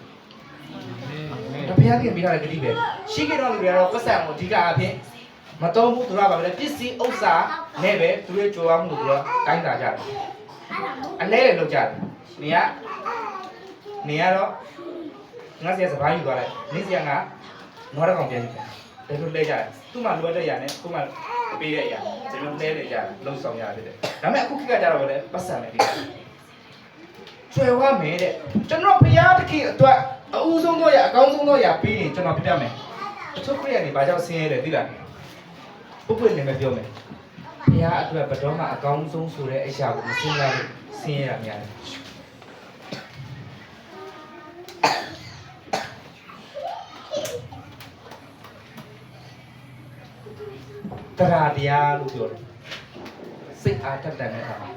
[SPEAKER 1] ဒါဘုရားသခင်ပေးထားတဲ့ဂတိပဲရှိခဲ့တော့လူတွေကတော့ပတ်ဆိုင်ကိုအဓိကအဖြစ်မတုံးဘူးသူကဘာပဲလဲပစ္စည်းဥစ္စာနဲ့ပဲသူရဲ့ကြွယ်ဝမှုကိုသူကတိုင်းတာကြတယ်အလဲလေလောက်ကြတယ်နေကတော့ငါစီစပားယူသွားလိုက်နေစီကငါနွားတစ်ကောင်ပြန်ယူတယ်ဘယ်လိုလဲကြတယ်သူ့မှာလွယ်တဲ့ຢာနဲ့ကို့မှာပေးတဲ့ຢာကျွန်တော်လဲတဲ့ຢာလုံဆောင်ရတယ်တဲ့ဒါပေမဲ့အခုခေတ်ကကြတော့လေပတ်စံနေတယ်ကျွယ်ဝမယ်တဲ့ကျွန်တော်ဘုရားသခင်အတွက်အဦးဆုံးတော့ຢာအကောင်းဆုံးတော့ຢာပြီးရင်ကျွန်တော်ပြပြမယ်အထုခရိယာနေဘာကြောင့်ဆင်းရဲတယ်သိလားပုပ်ပွင့်နေမယ်ပြောမယ်ဘုရားအတွက်ဘယ်တော့မှအကောင်းဆုံးဆိုတဲ့အရာကိုမစဉ်းစားလို့ဆင်းရဲတာများတယ်တရားတရားလို့ပြောတယ်စိတ်အားထက်တန်တဲ့အခါမှာ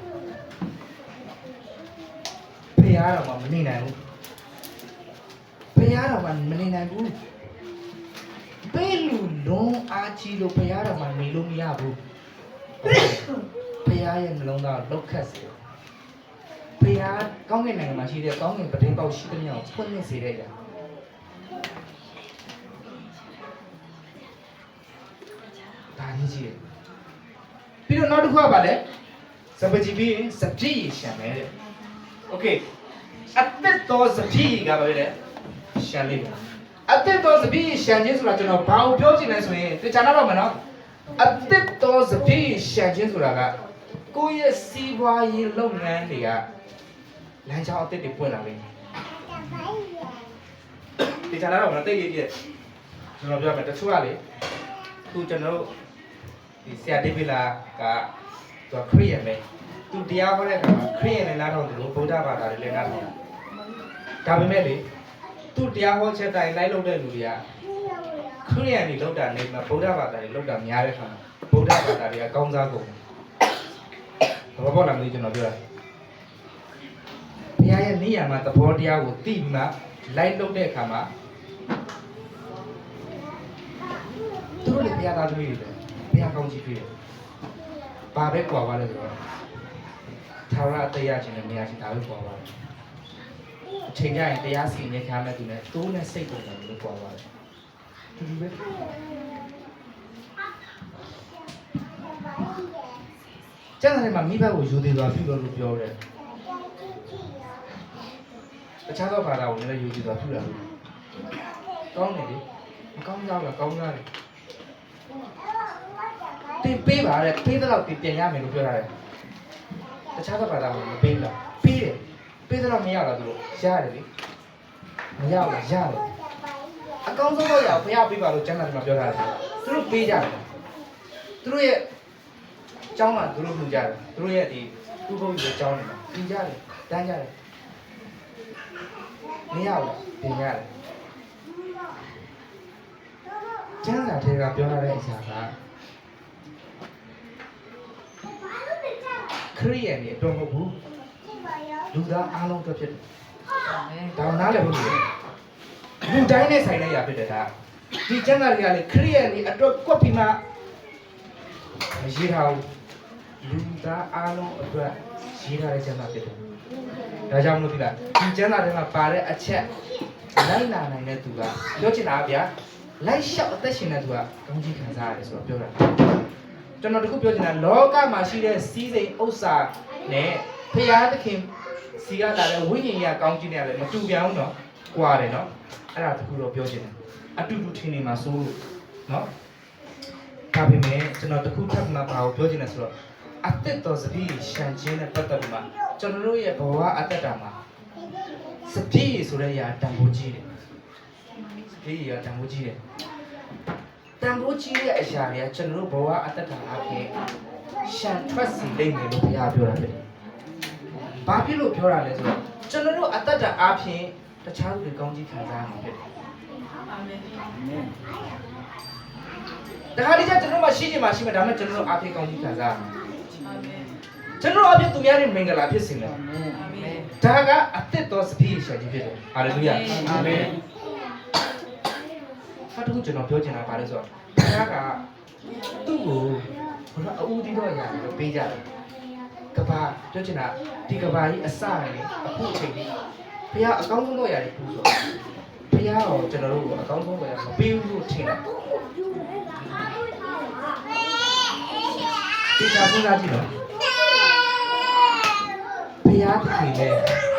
[SPEAKER 1] ဘုရားတော်မှမနေနိုင်ဘူးဘုရားတော်မှမနေနိုင်ဘူးပေးလူလုံးအားကြီးလို့ဘုရားတော်မှနေလို့မရဘူးဘုရားရဲ့နှလုံးသားလောက်ခတ်စေဘုရားကောင်းကင်နိုင်ငံမှာရှိတဲ့ကောင်းကင်ပဋိပေါက်ရှိတဲ့မြောက်ဖွင့်နေစေတဲ့ကြဒါကြီးတယ်ပြီးတော့နောက်တစ်ခုကပါလေစပကြီးပြီးစပကြီးရှံမယ်တဲ့โอเคအသက်တော်စပကြီးကပါလေရှံလေးအသက်တော်စပကြီးရှံခြင်းဆိုတာကျွန်တော်ဘာကိုပြောချင်လဲဆိုရင်တခြားတော့မနော်အသက်တော်စပကြီးရှံခြင်းဆိုတာကကိုယ့်ရဲ့စီးပွားရေးလုပ်ငန်းတွေကလမ်းကြောင်းအသက်တွေပွင့်လာလိမ့်မယ်တခြားတော့မနော်တိတ်ရေးကြည့်ကျွန်တော်ပြောမယ်တချို့ကလေခုကျွန်တော်ဒီဆရာဒေးဗစ်လာကသူခရီးရမယ်သူတရားဟောတဲ့အခါမှာခရီးရနဲ့နားထောင်တယ်လို့ဗုဒ္ဓဘာသာတွေလည်းနားထောင်ဒါပေမဲ့လေသူတရားဟောချက်တိုင်းလိုက်လုပ်တဲ့လူတွေကခရီးရနေလောက်တာနေမှာဗုဒ္ဓဘာသာတွေလောက်တာများတဲ့အခါမှာဗုဒ္ဓဘာသာတွေကကောင်းစားကုန်ဘာပေါ်လာမလို့ကျွန်တော်ပြောတာဘုရားရဲ့နေရာမှာသဘောတရားကိုသိမှလိုက်လုပ်တဲ့အခါမှာသူတို့လည်းဘုရားသားသမီးတွေဘုရားကောင်းကြီးပြည့်တယ်။ဘာပဲကြွားပါလဲဆိုတော့သာရတရားချင်းနဲ့မရချင်းဒါပဲကြွားပါလေ။အချိန်ကျရင်တရားစီရင်ခံမဲ့သူနဲ့တိုးနဲ့စိတ်ပုံစံမျိုးကြွားပါလေ။ဒီလိုပဲကျန်တဲ့မှာမိဘကိုယူသေးသွားပြုလို့ပြောတယ်။တခြားသောဘာသာကိုလည်းယူသေးသွားပြုတာလို့ကောင်းတယ်လေ။မကောင်းကြဘူးလားကောင်းကြတယ်။တင်ပေးပါတဲ့ပေးတော့ပြန်ရမယ်လို့ပြောထားတယ်တခြားဘာသာမှာမပေးဘူးလားပေးတယ်ပေးတော့မရလားသူတို့ရတယ်လေမရဘူးရတယ်အကောင်းဆုံးတော့ရဘုရားပေးပါလို့ကျမ်းစာမှာပြောထားတယ်သူတို့ပေးကြတယ်သူတို့ရဲ့အကြောင်းကသူတို့လူကြတယ်သူတို့ရဲ့ဒီဥပုပ်ရဲ့အကြောင်းတွေမှာပြင်ကြတယ်တန်းကြတယ်မရဘူးပြင်ရတယ်ကျမ်းစာထဲကပြောထားတဲ့အရာကခရီးရည်နေတော့မဟုတ်ဘူးလူသားအားလုံးအတွက်ဖြစ်တယ်ဒါနားလည်ဖို့လိုတယ်လူတိုင်းနဲ့ဆိုင်တဲ့ຢာဖြစ်တယ်ဒါဒီကျမ်းစာတွေကလေခရီးရည်နေအတွက်ကွက်ပြီးမှမရေးထားဘူးလူသားအားလုံးအတွက် ရေးထားတဲ့ကျမ်းစာဖြစ်တယ်ဒါကြောင့်မလို့ဒီလားဒီကျမ်းစာထဲမှာပါတဲ့အချက်လိုက်လာနိုင်တဲ့သူကပြောချင်တာဗျာလိုက်လျှောက်အသက်ရှင်တဲ့သူကကောင်းကြီးခံစားရတယ်ဆိုတော့ပြောတာကျွန်တော်တခုပြောချင်တာလောကမှာရှိတဲ့စီးစိမ်ဥစ္စာနဲ့ဖရာသခင်စီကလာတဲ့ဝိညာဉ်ရေးကောင်းကြီးနဲ့လည်းမတူပြန်ဘူးနော်ကွာတယ်နော်အဲ့ဒါတခုတော့ပြောချင်တယ်အတူတူထင်နေမှာစိုးလို့နော်ဒါပေမဲ့ကျွန်တော်တခုထပ်မှပါကိုပြောချင်တယ်ဆိုတော့အသက်တော်စတိရှန်ခြင်းနဲ့ပတ်သက်ပြီးမှကျွန်တော်တို့ရဲ့ဘဝအသက်တာမှာစတိဆိုတဲ့အရာတန်ဖိုးကြီးတယ်စတိအရာတန်ဖိုးကြီးတယ်တန်ဖိုးကြီးတဲ့အရာတွေကကျွန်တော်တို့ဘဝအသက်တာအပြင်ရှန်ထွက်စီလိမ့်မယ်လို့ဘုရားပြောတာဖြစ်တယ်။ဘာဖြစ်လို့ပြောတာလဲဆိုတော့ကျွန်တော်တို့အသက်တာအပြင်တခြားသူတွေကောင်းကြီးခံစားရမှာဖြစ်တယ်။အာမင်။ဒါခါလေးကျကျွန်တော်မှရှိချင်မှရှိမယ်ဒါပေမဲ့ကျွန်တော်တို့အပြင်ကောင်းကြီးခံစားရမှာ။ကျွန်တော်အပြင်သူများတွေမင်္ဂလာဖြစ်စေမယ်။အာမင်။ဒါကအသက်တော်စတိရှာကြီးဖြစ်တယ်။ဟာလေလုယာ။အာမင်။ဖတ်တော့ကျွန်တော်ပြောချင်တာပါလဲဆိုတော့ဘုရားကသူ့ကိုဘုရားအဦးသီးတော့ရာလို့ပေးကြတယ်။ကဘာပြောချင်တာဒီကဘာကြီးအစရယ်အခုအချိန်ကြီးဘုရားအကောင်းဆုံးတော့ရာတွေပူဆိုဘုရားတော့ကျွန်တော်တို့ကိုအကောင်းဆုံးတော့ရာမပေးဘူးလို့ထင်တယ်။ဒီကဘာစဉ်းစားကြည့်နော်။ဘုရားသခင်လည်း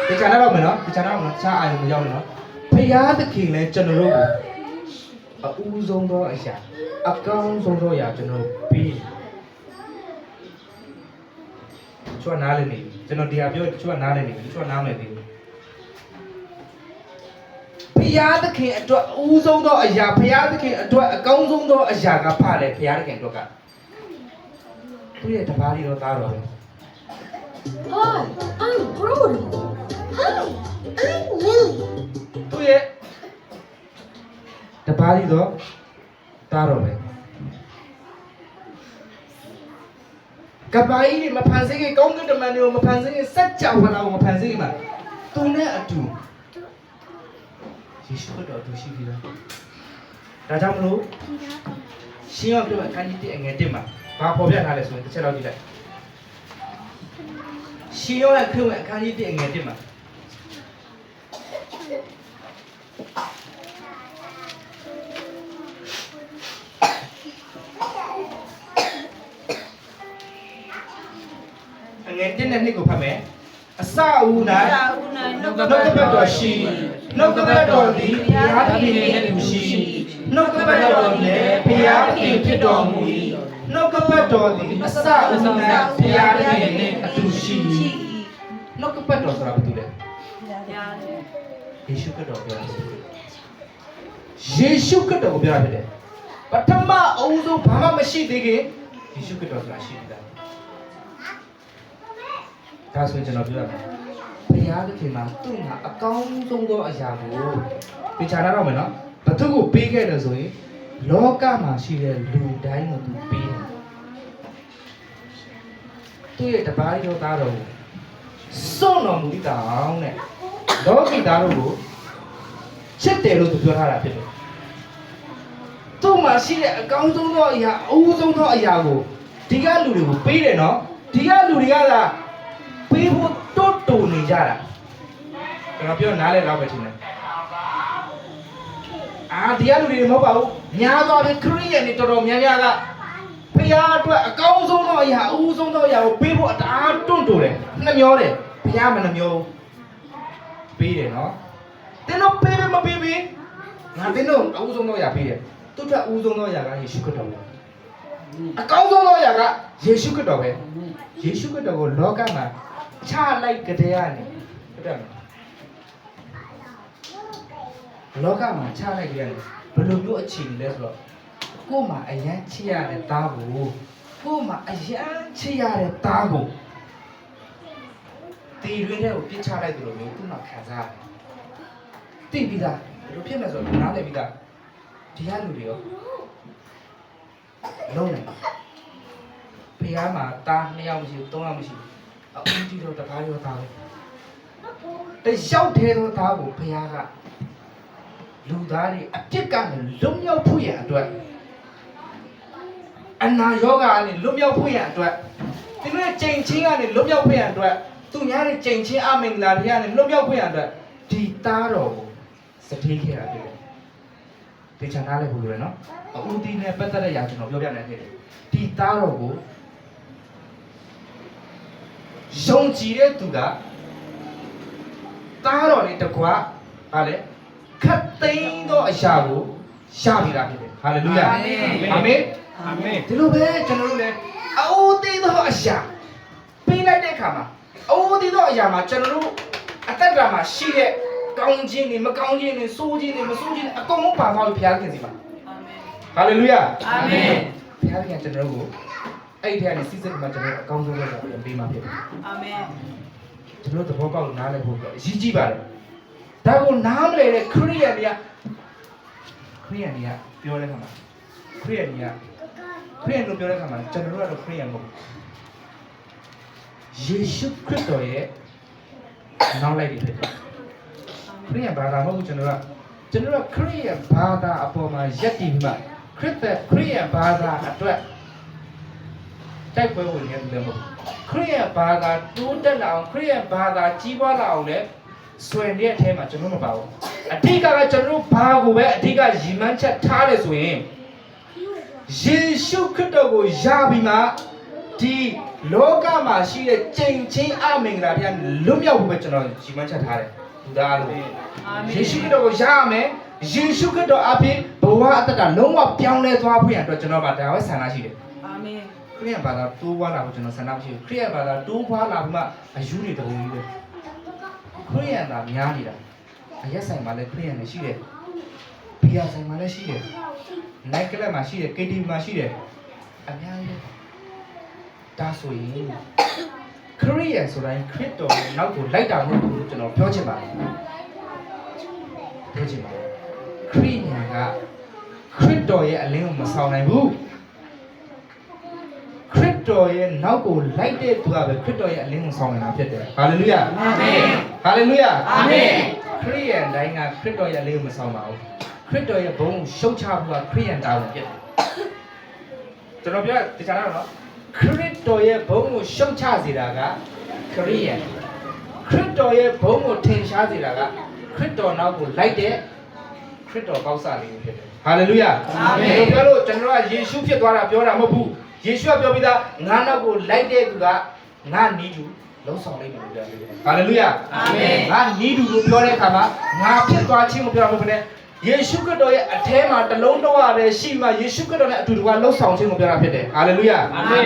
[SPEAKER 1] ဒီကနေ့တော့မယ်နော်ဒီကနေ့တော့ချားအာရုံမရောက်ဘူးနော်။ဘုရားသခင်လည်းကျွန်တော်တို့ကိုအဦးဆုံးသောအရာအကောင်းဆုံးသောအရာကျွန်တော်ပြီးချွတ်နားလည်းနေပြီကျွန်တော်ဒီဟာပြောချွတ်နားလည်းနေပြီချွတ်နားမယ်ပြီဘုရားသခင်အတွက်အဦးဆုံးသောအရာဘုရားသခင်အတွက်အကောင်းဆုံးသောအရာကဖားတယ်ဘုရားသခင်အတွက်ကသူရဲ့တပါးလေးတော့သားတော်ပဲ
[SPEAKER 3] Hi, I'm Brody. Hi, I'm Lily.
[SPEAKER 1] သူရဲ့တပါးလေးတော့သားတော်ပဲကပ္ပာကြီးတွေမဖန်ဆင်းခင်ကောင်းကင်တမန်တွေကိုမဖန်ဆင်းခင်စัจ java လာကိုမဖန်ဆင်းခင်မှာသူနဲ့အတူယေရှုကတော့အတူရှိပြီလားဒါကြောင့်မလို့ရှင်းအောင်ပြောအခန်းကြီး1အငယ်1မှာဘာပေါ်ပြထားလဲဆိုရင်တစ်ချက်တော့ကြည့်လိုက်ရှင်းအောင်အခန်းကြီး1အငယ်1မှာငယ်1နဲ့2ကိုဖတ်မယ်အစအဦး၌နှုတ်ကပတ်တော်ရှိနှုတ်ကပတ်တော်သည်ဘုရားသခင်နှင့်တူရှိနှုတ်ကပတ်တော်လည်းဘုရားသခင်ဖြစ်တော်မူ၏နှုတ်ကပတ်တော်သည်အစအဦး၌ဘုရားသခင်နှင့်အတူရှိနှုတ်ကပတ်တော်ဆိုတာဘာတူလဲယေရှုခရစ်တော်ပြောတာယေရှုခရစ်တော်ကိုပြောတာဖြစ်တယ်ပထမအဦးဆုံးဘာမှမရှိသေးခင်ယေရှုခရစ်တော်ဆိုတာရှိတယ်ဒါဆိုရင်ကျွန်တော်ပြောရမယ်ဘုရားသခင်မှာသူ့မှာအကောင်းဆုံးသောအရာကိုပြချလာတော့မယ်နော်ဘသူကိုပေးခဲ့တယ်ဆိုရင်လောကမှာရှိတဲ့လူတိုင်းကိုသူပေးတယ်သူ့ရဲ့တပါးတော်သားတော်ကိုစွန့်တော်မူသည့်တောင်တဲ့လောကီသားတို့ကိုချစ်တယ်လို့သူပြောထားတာဖြစ်တယ်သူ့မှာရှိတဲ့အကောင်းဆုံးသောအရာအဦးဆုံးသောအရာကိုဒီကလူတွေကိုပေးတယ်နော်ဒီကလူတွေကသာပေးဖို့တွတ်တူနေကြတာကျွန်တော်ပြောနားလဲတော့ပဲထင်တယ်တရားလူတွေမဟုတ်ပါဘူးများသောအားဖြင့်ခရိယန်တွေတော်တော်များများကဘုရားအတွက်အကောင်းဆုံးသောအရာအဦးဆုံးသောအရာကိုပေးဖို့အတားတွန့်တူတယ်နှမျောတယ်ဘုရားမနှမျောပေးတယ်နော်တင်းတို့ပေးမပေးဘူးငါတင်းတို့အဦးဆုံးသောအရာပေးတယ်သူ့အတွက်အဦးဆုံးသောအရာကယေရှုခရစ်တော်ပဲအကောင်းဆုံးသောအရာကယေရှုခရစ်တော်ပဲယေရှုခရစ်တော်ကိုလောကမှာချလိုက်ကြတဲ့ကနေဟုတ်တယ်မလားလောကမှာချလိုက်ကြတယ်ဘယ်လိုမျိုးအခြေအနေလဲဆိုတော့ကို့မှာအယမ်းချစ်ရတဲ့သားကိုကို့မှာအယမ်းချစ်ရတဲ့သားကိုတီရွေးတဲ့ကိုပြစ်ချလိုက်တယ်လို့မျိုးသူ့မှာခံစားရတယ်သိပြီးသားဘယ်လိုဖြစ်မလဲဆိုတော့နားလည်ပြီးသားဒီဟာလူတွေရောလုံးနေဖះမှာတား2ယောက်မရှိဘူး3ယောက်မရှိဘူးအဦးတီတော့တကားရောသားပဲတယောက်သေးတော့သားကိုဖះကလူသားတွေအပြစ်ကနေလွတ်မြောက်ဖို့ရန်အတွက်အနာရောဂါကနေလွတ်မြောက်ဖို့ရန်အတွက်ဒီလိုချိန်ချင်းကနေလွတ်မြောက်ဖို့ရန်အတွက် သူများရဲ့ကြင်ချင်းအမင်္ဂလာတရားနဲ့လွတ်မြောက်ခွင့်ရတဲ့ဒီသားတော်ကိုစတေးခဲ့တာဖြစ်တယ်။တေချာနားလည်းဘူးလို့နော်။အဦးတီနဲ့ပတ်သက်တဲ့ຢာကျွန်တော်ပြောပြနေခဲ့တယ်။ဒီသားတော်ကိုယုံကြည်တဲ့သူကသားတော်နဲ့တကွာဟာလေခတ်သိမ်းသောအရာကိုရပြီလားဖြစ်တယ်။ဟာလေလုယာ။အာမင်။
[SPEAKER 2] အာမင်
[SPEAKER 1] ဒီလိုပဲကျွန်တော်တို့လည်းအအိုးသေးသောအရာပေးလိုက်တဲ့အခါမှာအအိုးသေးသောအရာမှာကျွန်တော်တို့အသက်တာမှာရှိတဲ့ကောင်းခြင်းတွေမကောင်းခြင်းတွေဆိုးခြင်းတွေမဆိုးခြင်းတွေအကုန်လုံးပါသွားပြီဘုရားခင်စီမှာဟာလေလုယာအာမင်ဘုရားခင်ကျွန်တော်တို့ကိုအဲ့ဒီထဲကနေစီးစိမ်မှာကျွန်တော်အကောင်းဆုံးလုပ်တာပြန်ပေးမှာဖြစ်တယ်အာမင်ကျွန်တော်သဘောပေါက်နားလည်ဖို့အရေးကြီးပါတယ်ဒါကိုနားမလည်တဲ့ခရိယန်တွေကပြောတဲ့အခါမှာခရိယန်လို့ပြောတဲ့အခါမှာကျွန်တော်တို့ကတော့ခရိယန်မဟုတ်ယေရှုခရစ်တော်ရဲ့နောက်လိုက်ပြီးဖြစ်တယ်ခရိယန်ဘာသာမဟုတ်ကျွန်တော်ကခရိယန်ဘာသာအပေါ်မှာယက်တည်ပြီးမှခရိယန်ဘာသာအတွက်တိုက်ပွဲဝင်နေတယ်မဟုတ်ခရိယန်ဘာသာတိုးတက်လာအောင်ခရိယန်ဘာသာကြီးပွားလာအောင်လည်းဆွေတဲ့အထဲမှာကျွန်တော်မပါဘူးအဓိကကျွန်တော်ဘာကိုပဲအဓိကရည်မှန်းချက်ထားတယ်ဆိုရင်ယေရှုခရစ်တော်ကိုယာပြီးမှဒီလောကမှာရှိတဲ့ကြင်ချင်းအမင်္ဂလာတရားလွတ်မြောက်ဖို့ပဲကျွန်တော်ရည်မှန်းချက်ထားတယ်လူသားလို့ယေရှုခရစ်တော်ကိုယာရမယ်ယေရှုခရစ်တော်အပြင်ဘဝအသက်တာလုံးဝပြောင်းလဲသွားဖို့ရအတွက်ကျွန်တော်ဗာဒါပဲဆန္ဒရှိတယ်အာမင်ခရစ်ယာန်ဘာသာတိုးပွားလာဖို့ကျွန်တော်ဆန္ဒမရှိဘူးခရစ်ယာန်ဘာသာတိုးပွားလာပြီးမှအယူတွေတဘုံကြီးပဲခရစ်ယာန်သာများနေတာအရက်ဆိုင်မှာလည်းခရစ်ယာန်တွေရှိတယ်ဘီယာဆိုင်မှာလည်းရှိတယ်နိုင်ကလပ်မှာရှိတယ် KTV မှာရှိတယ်အများကြီးဒါဆိုရင်ခရစ်ယာန်ဆိုတိုင်းခရစ်တော်ရဲ့နောက်ကိုလိုက်တာမဟုတ်ဘူးလို့ကျွန်တော်ပြောချင်ပါတယ်ခရစ်ယာန်ကခရစ်တော်ရဲ့အလင်းကိုမဆောင်နိုင်ဘူးခရစ်တော်ရဲ့နောက်ကိုလိုက်တဲ့သူကပဲခရစ်တော်ရဲ့အလင်းကိုဆောင်နိုင်တာဖြစ်တယ်ဟာလေလုယာအာမင်ဟာလေလုယာအာမင်ခရစ်ယာန်တိုင်းကခရစ်တော်ရဲ့အလင်းကိုမဆောင်ပါဘူးခရစ်တော်ရဲ့ဘုန်းကိုရှုတ်ချဖို့ကခရစ်ယာန်တာဝန်ဖြစ်တယ်ကျွန်တော်ပြောတရားတော့ခရစ်တော်ရဲ့ဘုန်းကိုရှုတ်ချစေတာကခရစ်ယာန်ခရစ်တော်ရဲ့ဘုန်းကိုထင်ရှားစေတာကခရစ်တော်နောက်ကိုလိုက်တဲ့ခရစ်တော်ကောက်စားလေးဖြစ်တယ်ဟာလေလုယာအာမင်ပြောလို့ကျွန်တော်ကယေရှုဖြစ်သွားတာပြောတာမဟုတ်ဘူးယေရှုကပြောပြီးသားငါနောက်ကိုလိုက်တဲ့သူကငါနီးသူလုံးဆောင်လိုက်မယ်လို့ပြောတယ်ဟာလေလုယာအာမင်ငါနီးသူလို့ပြောတဲ့အခါမှာငါဖြစ်သွားခြင်းကိုပြောမှာမဟုတ်ဘူးယေရှုခရစ်တော်ရဲ့အထဲမှာတလုံးတော့ရတဲ့ရှိမှယေရှုခရစ်တော်နဲ့အတူတူကလှုပ်ဆောင်ခြင်းကိုပြောတာဖြစ်တယ်ဟာလေလုယာအာမင်